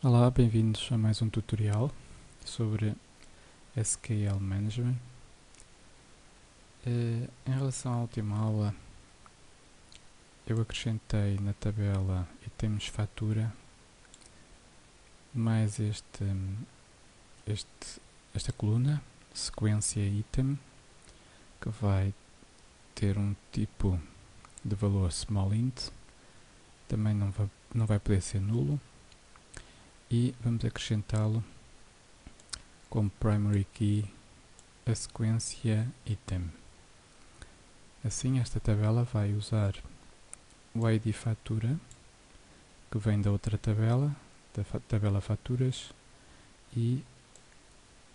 Olá, bem-vindos a mais um tutorial sobre SQL Management. Em relação à última aula, eu acrescentei na tabela itens fatura mais esta coluna, sequência item, que vai ter um tipo de valor small int, também não vai poder ser nulo, e vamos acrescentá-lo como primary key a sequência item. Assim, esta tabela vai usar o ID fatura, que vem da outra tabela, da tabela faturas, e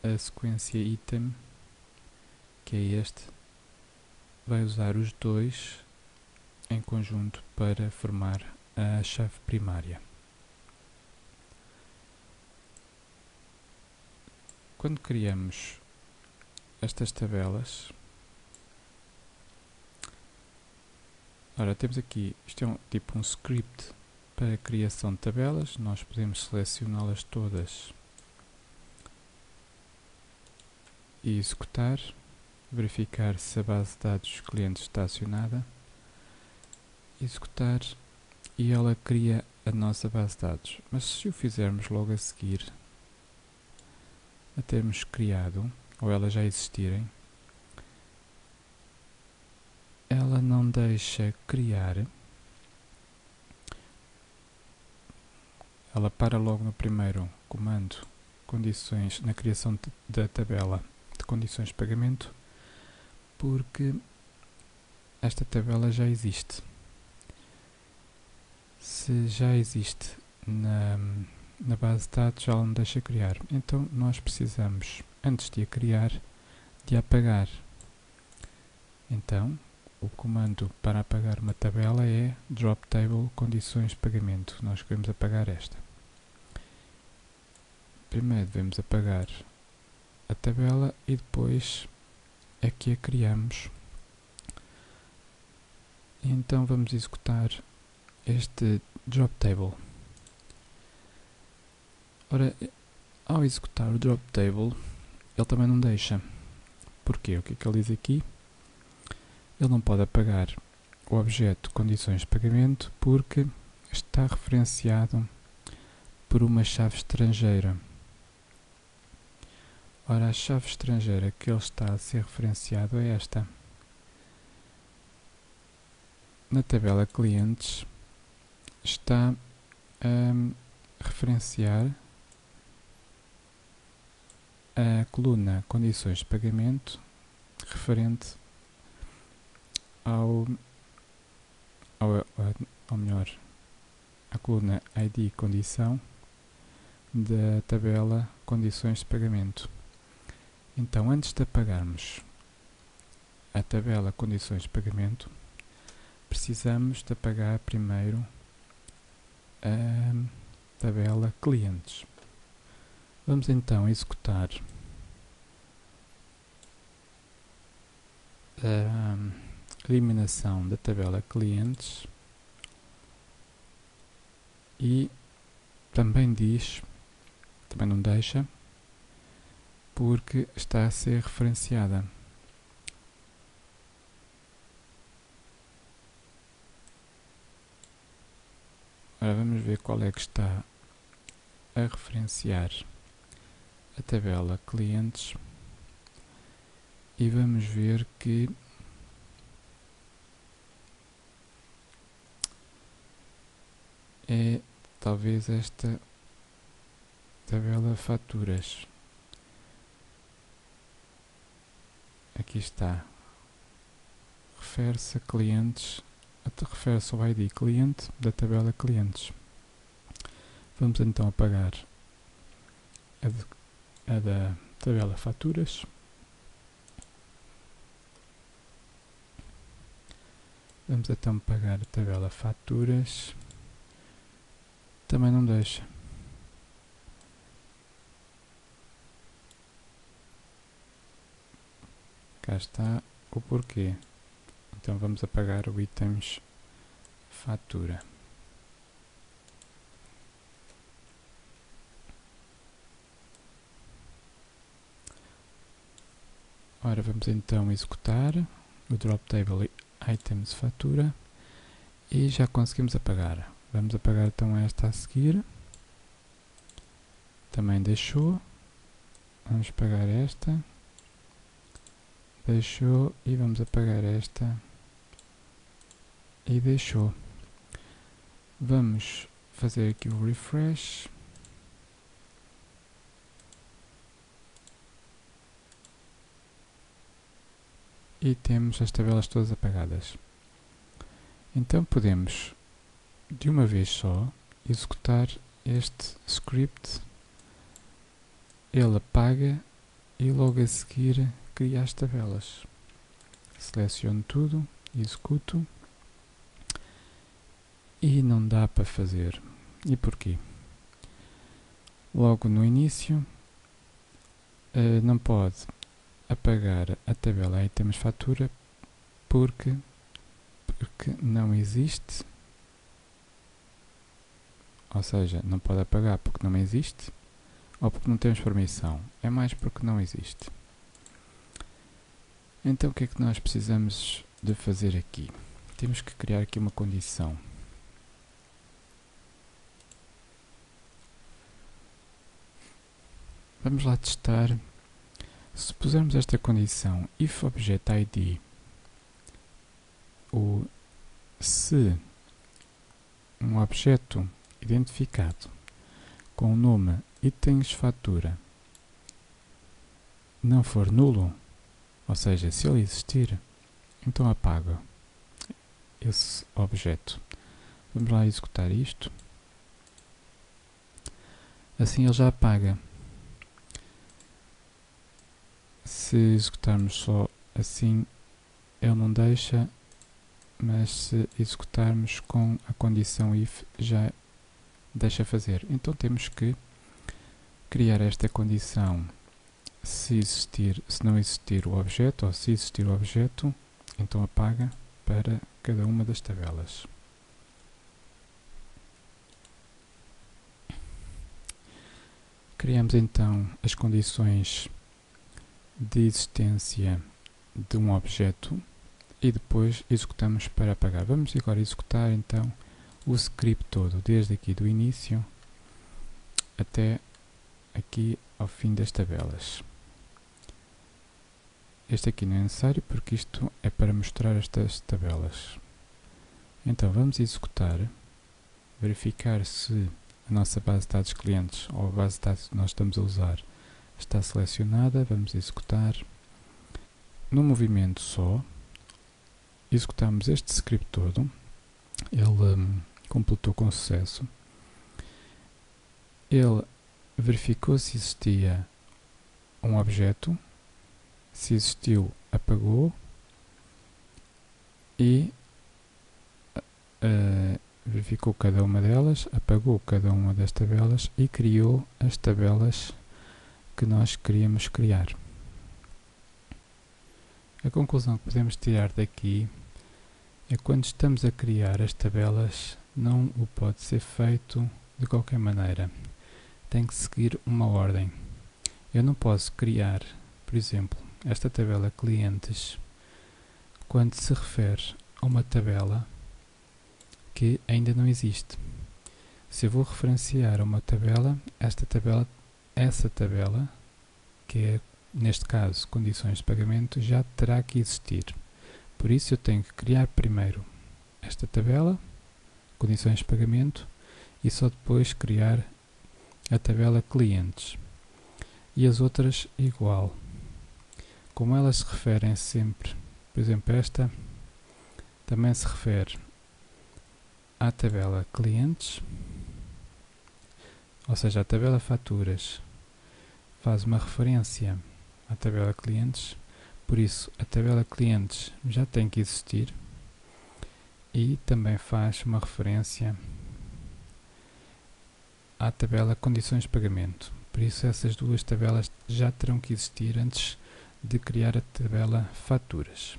a sequência item, que é este, vai usar os dois em conjunto para formar a chave primária. Quando criamos estas tabelas, ora, temos aqui, isto é tipo um script para a criação de tabelas. Nós podemos selecioná-las todas e executar, verificar se a base de dados dos clientes está acionada, executar, e ela cria a nossa base de dados. Mas se o fizermos logo a seguir a termos criado, ou elas já existirem, ela não deixa criar. Ela para logo no primeiro comando, condições, na criação da tabela de condições de pagamento, porque esta tabela já existe. Se já existe na base de dados, já não deixa criar. Então nós precisamos, antes de a criar, de a apagar. Então o comando para apagar uma tabela é drop table condições de pagamento. Nós queremos apagar esta. Primeiro devemos apagar a tabela e depois é que a criamos. Então vamos executar este drop table. Ora, ao executar o drop table, ele também não deixa. Porquê? O que é que ele diz aqui? Ele não pode apagar o objeto condições de pagamento porque está referenciado por uma chave estrangeira. Ora, a chave estrangeira que ele está a ser referenciado é esta. Na tabela clientes está a referenciar a coluna condições de pagamento referente ou melhor, a coluna ID condição da tabela condições de pagamento. Então, antes de apagarmos a tabela condições de pagamento, precisamos de apagar primeiro a tabela clientes. Vamos então executar a eliminação da tabela clientes e também não deixa, porque está a ser referenciada. Agora vamos ver qual é que está a referenciar a tabela clientes e vamos ver que é talvez esta tabela faturas. Aqui está. Refere-se a clientes, refere-se ao ID cliente da tabela clientes. Vamos então apagar a da tabela faturas. Vamos então apagar a tabela faturas. Também não deixa. Cá está o porquê. Então vamos apagar o itens fatura. Ora, vamos então executar o drop table items fatura e já conseguimos apagar. Vamos apagar então esta a seguir. Também deixou. Vamos apagar esta. Deixou e vamos apagar esta. E deixou. Vamos fazer aqui o refresh. E temos as tabelas todas apagadas. Então podemos, de uma vez só, executar este script. Ele apaga e logo a seguir cria as tabelas. Seleciono tudo, executo e não dá para fazer. E porquê? Logo no início não pode apagar a tabela items fatura porque não existe, ou seja, não pode apagar porque não existe ou porque não temos permissão, é mais porque não existe. Então o que é que nós precisamos de fazer aqui? Temos que criar aqui uma condição. Vamos lá testar. Se pusermos esta condição if object id se um objeto identificado com o nome itens fatura não for nulo, ou seja, se ele existir, então apaga esse objeto. Vamos lá executar isto. Assim ele já apaga. Se executarmos só assim, ele não deixa, mas se executarmos com a condição if, já deixa fazer. Então temos que criar esta condição se não existir o objeto, ou se existir o objeto, então apaga para cada uma das tabelas. Criamos então as condições de existência de um objeto e depois executamos para apagar. Vamos agora executar então o script todo, desde aqui do início até aqui ao fim das tabelas. Este aqui não é necessário porque isto é para mostrar estas tabelas. Então vamos executar, verificar se a nossa base de dados clientes ou a base de dados que nós estamos a usar está selecionada. Vamos executar. No movimento só, executamos este script todo. Ele completou com sucesso. Ele verificou se existia um objeto. Se existiu, apagou. E verificou cada uma delas, apagou cada uma das tabelas e criou as tabelas que nós queríamos criar. A conclusão que podemos tirar daqui é que quando estamos a criar as tabelas, não o pode ser feito de qualquer maneira. Tem que seguir uma ordem. Eu não posso criar, por exemplo, esta tabela clientes quando se refere a uma tabela que ainda não existe. Se eu vou referenciar uma tabela, essa tabela, que é neste caso condições de pagamento, já terá que existir. Por isso eu tenho que criar primeiro esta tabela, condições de pagamento, e só depois criar a tabela clientes. E as outras igual. Como elas se referem sempre, por exemplo, esta também se refere à tabela clientes, ou seja, a tabela faturas faz uma referência à tabela clientes, por isso a tabela clientes já tem que existir e também faz uma referência à tabela condições de pagamento. Por isso essas duas tabelas já terão que existir antes de criar a tabela faturas.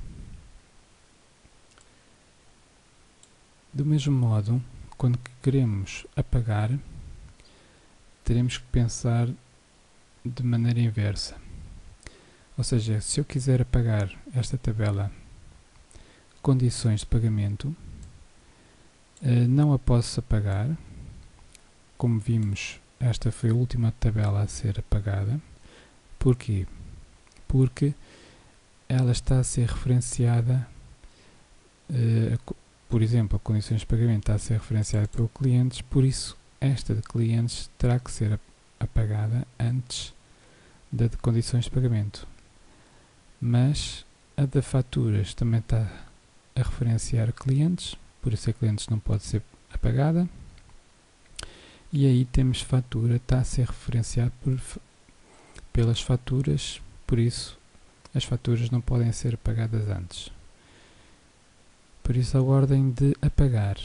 Do mesmo modo, quando queremos apagar, teremos que pensar de maneira inversa. Ou seja, se eu quiser apagar esta tabela condições de pagamento, não a posso apagar. Como vimos, esta foi a última tabela a ser apagada. Porquê? Porque ela está a ser referenciada, por exemplo, a condições de pagamento está a ser referenciada pelo clientes, por isso esta de clientes terá que ser apagada antes da de condições de pagamento. Mas a de faturas também está a referenciar clientes, por isso a clientes não pode ser apagada. E aí temos fatura, está a ser referenciado pelas faturas, por isso as faturas não podem ser apagadas antes. Por isso a ordem de apagar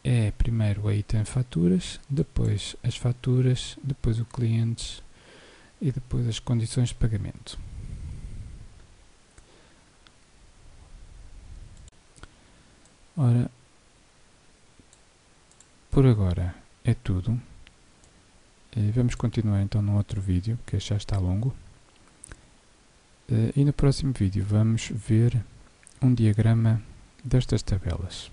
é primeiro o item faturas, depois as faturas, depois o clientes e depois as condições de pagamento. Ora, por agora é tudo. Vamos continuar então num outro vídeo, porque este já está longo. E no próximo vídeo vamos ver um diagrama destas tabelas.